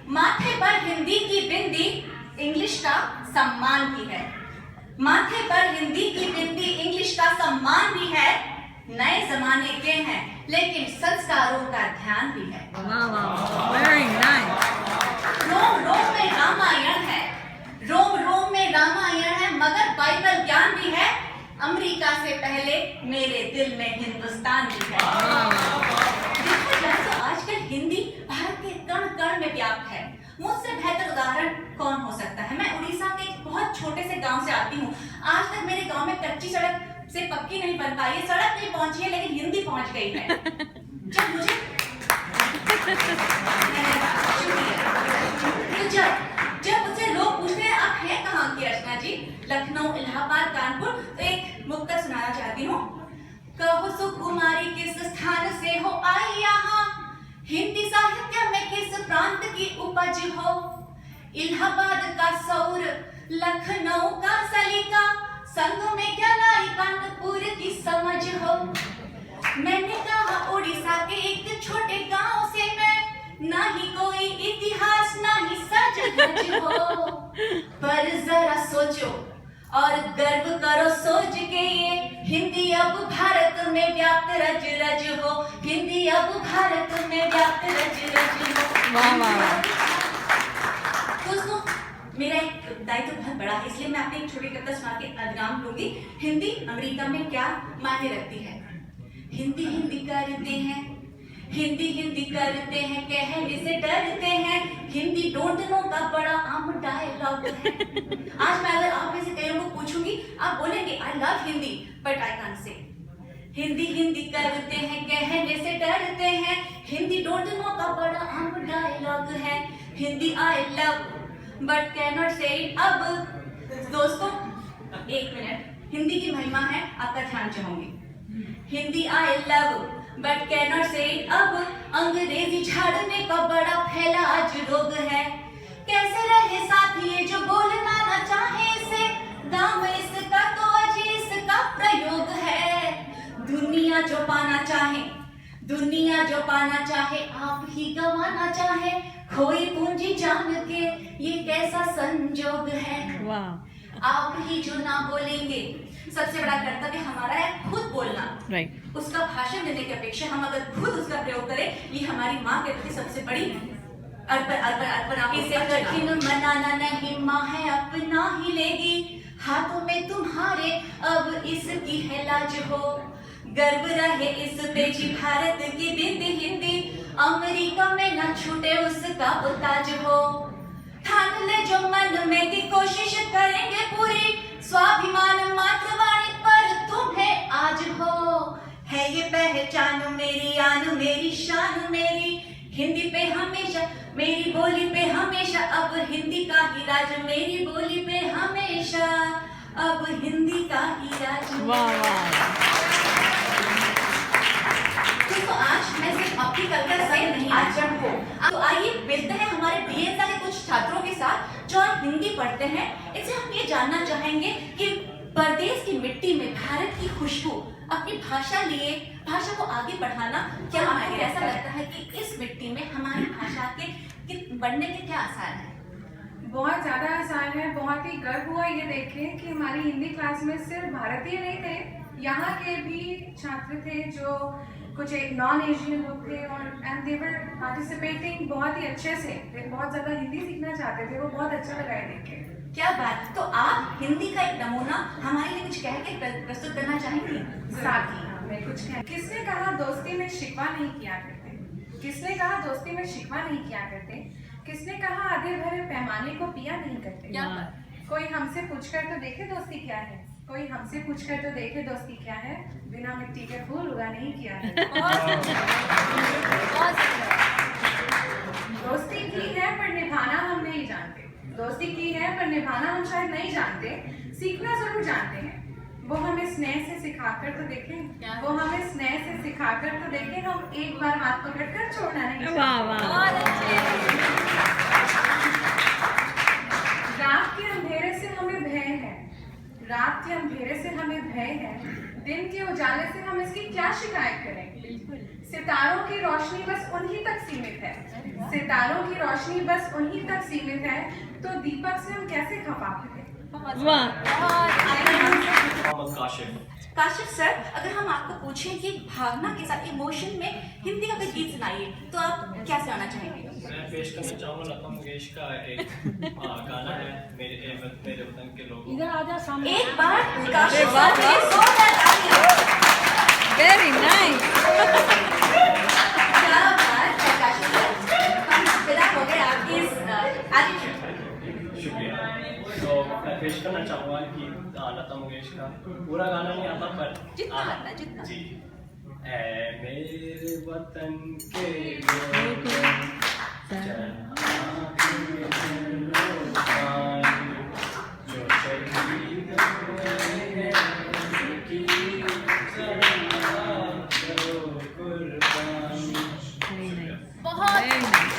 माथे पर हिंदी की बिंदी इंग्लिश का सम्मान भी है। माथे पर हिंदी की बिंदी इंग्लिश का सम्मान भी है। नए जमाने के हैं लेकिन संस्कारों का ध्यान भी है। Very nice. रोम रोम में रामायण है, रोम रोम में रामायण है, मगर बाइबल ज्ञान भी है। अमेरिका से पहले मेरे दिल में हिंदुस्तान भी है। देखा जाए तो आजकल हिंदी भारत के कण कण में व्याप्त है। मुझसे बेहतर उदाहरण कौन हो सकता है। मैं उड़ीसा के एक बहुत छोटे से गांव से आती हूँ। आज तक मेरे गांव में कच्ची सड़क से पक्की नहीं बन पाई है, सड़क नहीं पहुंची है, लेकिन हिंदी पहुंच गई है। जब मुझे जब मुझसे लोग पूछते हैं आप हैं कहाँ की अर्चना जी, लखनऊ, इलाहाबाद, कानपुर, तो एक मुक्तक सुनाना चाहती हूँ। कहो सुकुमारी किस स्थान से हो आई यहाँ, हिंदी साहित्य में किस प्रांत की उपज हो। इलाहाबाद का सौर, लखनऊ का सलीका, संग में क्या लाई कानपुर की समझ हो। मैंने कहा उड़ीसा के एक छोटे गांव से मैं, ना ही कोई इतिहास ना ही सच धज हो, पर जरा सोचो और गर्व करो सोच के ये हिंदी अब भारत में व्याप्त रज रज हो। हिंदी अब भारत में व्याप्त रज रज हो। वाह वाह वाह। दोस्तों मेरा एक दायित्व बहुत बड़ा है, इसलिए मैं आपको एक छोटी कविता सुना के विराम लूंगी। हिंदी अमेरिका में क्या मायने रखती है। हिंदी हिंदी करते हैं, हिंदी हिंदी करते हैं, कहने से डरते हैं, हिंदी डोंट नो का बड़ा आम डायलॉग है। आज मैं अगर आप में से कई लोगों को पूछूंगी, आप बोलेंगे I love Hindi but I can't say. Hindi Hindi करते हैं, कहने से डरते हैं, हिंदी डोंट नो का बड़ा आम डायलॉग है। Hindi I love but can not से इट। अब दोस्तों एक मिनट, हिंदी की महिमा है, आपका ध्यान चाहूंगी। Hindi I love but can not से इट। अब अंग्रेजी झाड़ने का बड़ा फैला आज रोग है। कैसे रहे साथी ये जो बोलना ना चाहे इसे, दाम इसका तो अजी इसका प्रयोग है। दुनिया जो पाना चाहे, दुनिया जो पाना चाहे, आप ही गंवाना चाहे, खोई पूंजी जान के ये कैसा संजोग है। आप ही जो ना बोलेंगे, सबसे बड़ा कर्तव्य हमारा है खुद बोलना। Right. उसका भाषण देने की अपेक्षा हम अगर खुद उसका प्रयोग करें, ये हमारी माँ के प्रति सबसे बड़ी अर्पण। इसे कठिन मनाना नहीं, माँ है अपना ही लेगी, हाथों में तुम्हारे अब इसकी है लाज हो। गर्व रहे इस पे जी भारत की बिंदी हिंदी, अमेरिका में न छूटे उसका उताज हो। ठान ले जो मन में की कोशिश करेंगे पूरी, स्वाभिमान मातृवाणी पर तुम्हें आज हो। है ये पहचान मेरी आन मेरी शान मेरी, हिंदी पे हमेशा मेरी बोली पे हमेशा अब हिंदी का ही राज, मेरी बोली पे हमेशा अब हिंदी का ही राज। वाह वाह। तो आज मैं सिर्फ अपनी कविता से नहीं आचरण को, तो आइए मिलते हैं हमारे बीएसआ के कुछ छात्रों के साथ जो हिंदी पढ़ते हैं। इनसे हम ये जानना चाहेंगे कि परदेश की मिट्टी में भारत की खुशबू, अपनी भाषा लिए भाषा को आगे बढ़ाना क्या मायने। ऐसा लगता है कि इस मिट्टी में हमारी भाषा के बढ़ने के क्या आसार हैं। बहुत ज़्यादा आसान है। बहुत ही गर्व हुआ ये देख के कि हमारी हिंदी क्लास में सिर्फ भारतीय नहीं थे, यहाँ के भी छात्र थे जो कुछ एक नॉन एशियन लोग थे, और एंड दे वर पार्टिसिपेटिंग बहुत ही अच्छे से। वे बहुत ज़्यादा हिंदी सीखना चाहते थे, वो बहुत अच्छा लगा है देख के। क्या बात। तो आप हिंदी का एक नमूना हमारे लिए कुछ कह के प्रस्तुत करना चाहेंगी। साथ ही मैं कुछ कह, किसने कहा दोस्ती में शिकवा नहीं किया करते, किसने कहा दोस्ती में शिकवा नहीं किया करते, किसने कहा आधे भरे पैमाने को पिया नहीं करते। क्या कोई हमसे पूछकर तो देखे दोस्ती क्या है, कोई हमसे पूछकर तो देखे दोस्ती क्या है, बिना मिट्टी के फूल उगा नहीं किया है। दोस्ती की है पर निभाना हम नहीं जानते, दोस्ती की है पर निभाना हम शायद नहीं जानते, सीखना जरूर जानते हैं। वो हमें स्नेह से सिखाकर तो देखें, वो हमें स्नेह से सिखाकर तो देखें, हम एक बार हाथ पकड़कर छोड़ना नहीं चाहते। रात के अंधेरे से हमें भय है, रात के अंधेरे से हमें भय है, दिन के उजाले से हम इसकी क्या शिकायत करें। सितारों की रोशनी बस उन्हीं तक सीमित है, सितारों की रोशनी बस उन्हीं तक सीमित है, तो दीपक से हम कैसे खफा करें। वाह। मोहम्मद काशिफ सर, अगर हम आपको पूछें कि भावना के साथ इमोशन में हिंदी का कोई गीत सुनाइए तो आप क्या सुनाना चाहेंगे? मैं पेश करना चाहूँगा लता मंगेशकर का एक गाना है मेरे वतन के लोगों। इधर आजा सामने। एक बार काशिफ सर के लिए जोरदार तालियां। Very nice. क्या बात है काशिफ सर, हम फिदा हो गए आपकी इस एटीट्यूड। शुक्रिया। तो मैं पेश करना चाहूँगा कि लता मंगेशकर का पूरा गाना नहीं आता पर जितना आता जितना। जी। ऐ मेरे वतन के लोगों, जो शहीद हुए हैं, उनकी करो कुर्बानी। Very nice.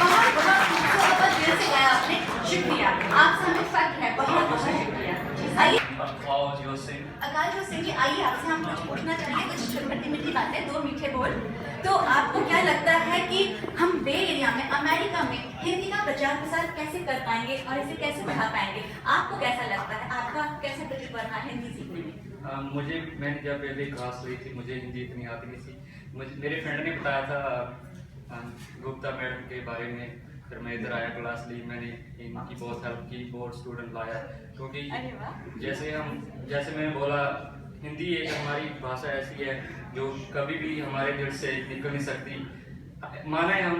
बहुत बहुत खूबसूरत दिल से गाया आपने, शुक्रिया। आपसे हमें फर्क है, बहुत बहुत शुक्रिया। आइए अफवाह जो सिंह आकाश जो सिंह जी, आइए आपसे हम कुछ पूछना चाहेंगे, कुछ खट्टी मीठी बातें, दो मीठे बोल। तो आपको क्या लगता है कि हम बे एरिया में, अमेरिका में हिंदी का प्रचार प्रसार कैसे कर पाएंगे और इसे कैसे बढ़ा पाएंगे? आपको कैसा लगता है, आपका कैसे तजुर्बा रहा हिंदी सीखने में? मैंने जब पहले क्लास ली थी मुझे हिंदी इतनी आती नहीं थी। मुझे मेरे फ्रेंड ने बताया था गुप्ता मैडम के बारे में, फिर मैं इधर आया, क्लास ली, मैंने इनकी बहुत हेल्प की, बहुत स्टूडेंट लाया। क्योंकि अरे वाह। जैसे मैंने बोला, हिंदी एक हमारी भाषा ऐसी है जो कभी भी हमारे दिल से निकल नहीं सकती। माना है हम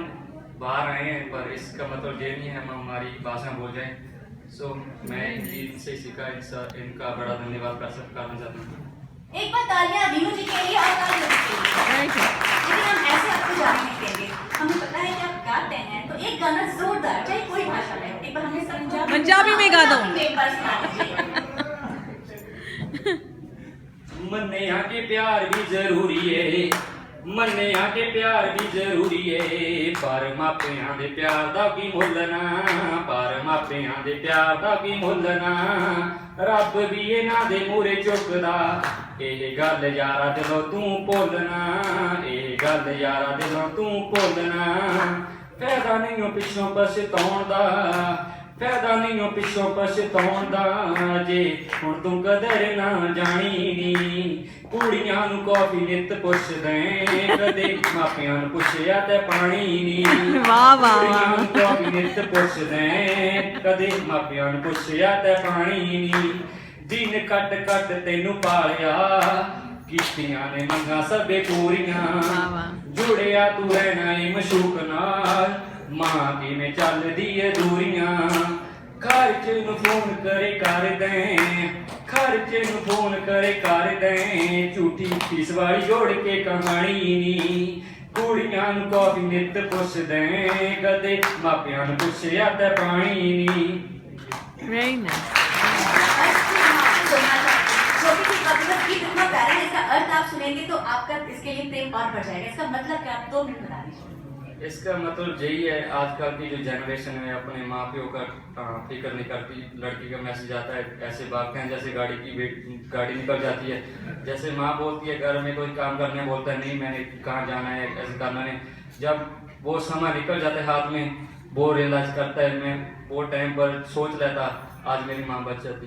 बाहर आए हैं पर इसका मतलब ये नहीं है हम हमारी भाषा बोल जाएं। सो मैं हिंदी से सीखा, इनका बड़ा धन्यवाद करना चाहता हूँ। एक बार तालियां रीनू जी के लिए और तालियां जी के लिए। Thank you. लेकिन हम ऐसे आपको जाने नहीं देंगे, हमें पता है कि आप गाते हैं, तो एक गाना जोरदार, चाहे कोई भाषा में, एक बार हमें सब पंजाबी में गा दो। एक बार सुना दीजिए। मन्ने के प्यार भी जरूरी है, मन्ने के प्यार भी जरूरी है, पर मापियां दे प्यार दा की मुल्ल ना, पर मापियां दे प्यार दा की मुल्ल ना, रब भी इन्हां दे मूरे चुकदा, एह गल यारा दिलों तू भुलना, एह गल यारा दिलों तू भुलना, फायदा नहीं हो पिछों पछताउण दा, फायदा नहीं हो पिछों पछताउण दा, जे हुण तू कदर ना जानी नी, कुड़ियां नू कॉफी नित पुछदे, कदे मापियां नू पुछया ते पानी नी। वाह वाह कुड़ियां नू वाह। कॉफी नित पुछदे, कदे मापियां नू पुछया ते पानी नी, दिन कट कट तैनू पालिया, किश्तियां ने मंगा सबे पूरियां, वाह वाह। जुड़िया तू रहना ए मशूक नाल, मां किवें चलदी ए दूरियां, खर्च नू फोन करे कर दें, खर्च नू फोन करे कर दें, झूठी फीस वाली जोड़ के कहानी नी, कुड़ियां नू कॉफी नित पुछदे, कदे मापियां नू पुछया ते पानी नी। Very nice. छोटी सी कविता गीत इतना प्यारा है, इसका अर्थ आप सुनेंगे तो आपका इसके लिए प्रेम और बढ़ जाएगा। इसका मतलब क्या, आप 2 मिनट बता दीजिए। इसका मतलब यही है, आजकल की जो जनरेशन है अपने माँ प्यों का फिक्र नहीं करती, लड़की का मैसेज आता है ऐसे भागते हैं जैसे गाड़ी निकल जाती है, जैसे माँ बोलती है घर में कोई काम करने बोलता है नहीं मैंने कहाँ जाना है ऐसे करना नहीं, जब वो समय निकल जाता है हाथ में वो रियलाइज करता है, मैं वो टाइम पर सोच लेता आज मेरी माँ बच जाती।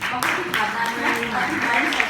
बहुत ही भावनात्मक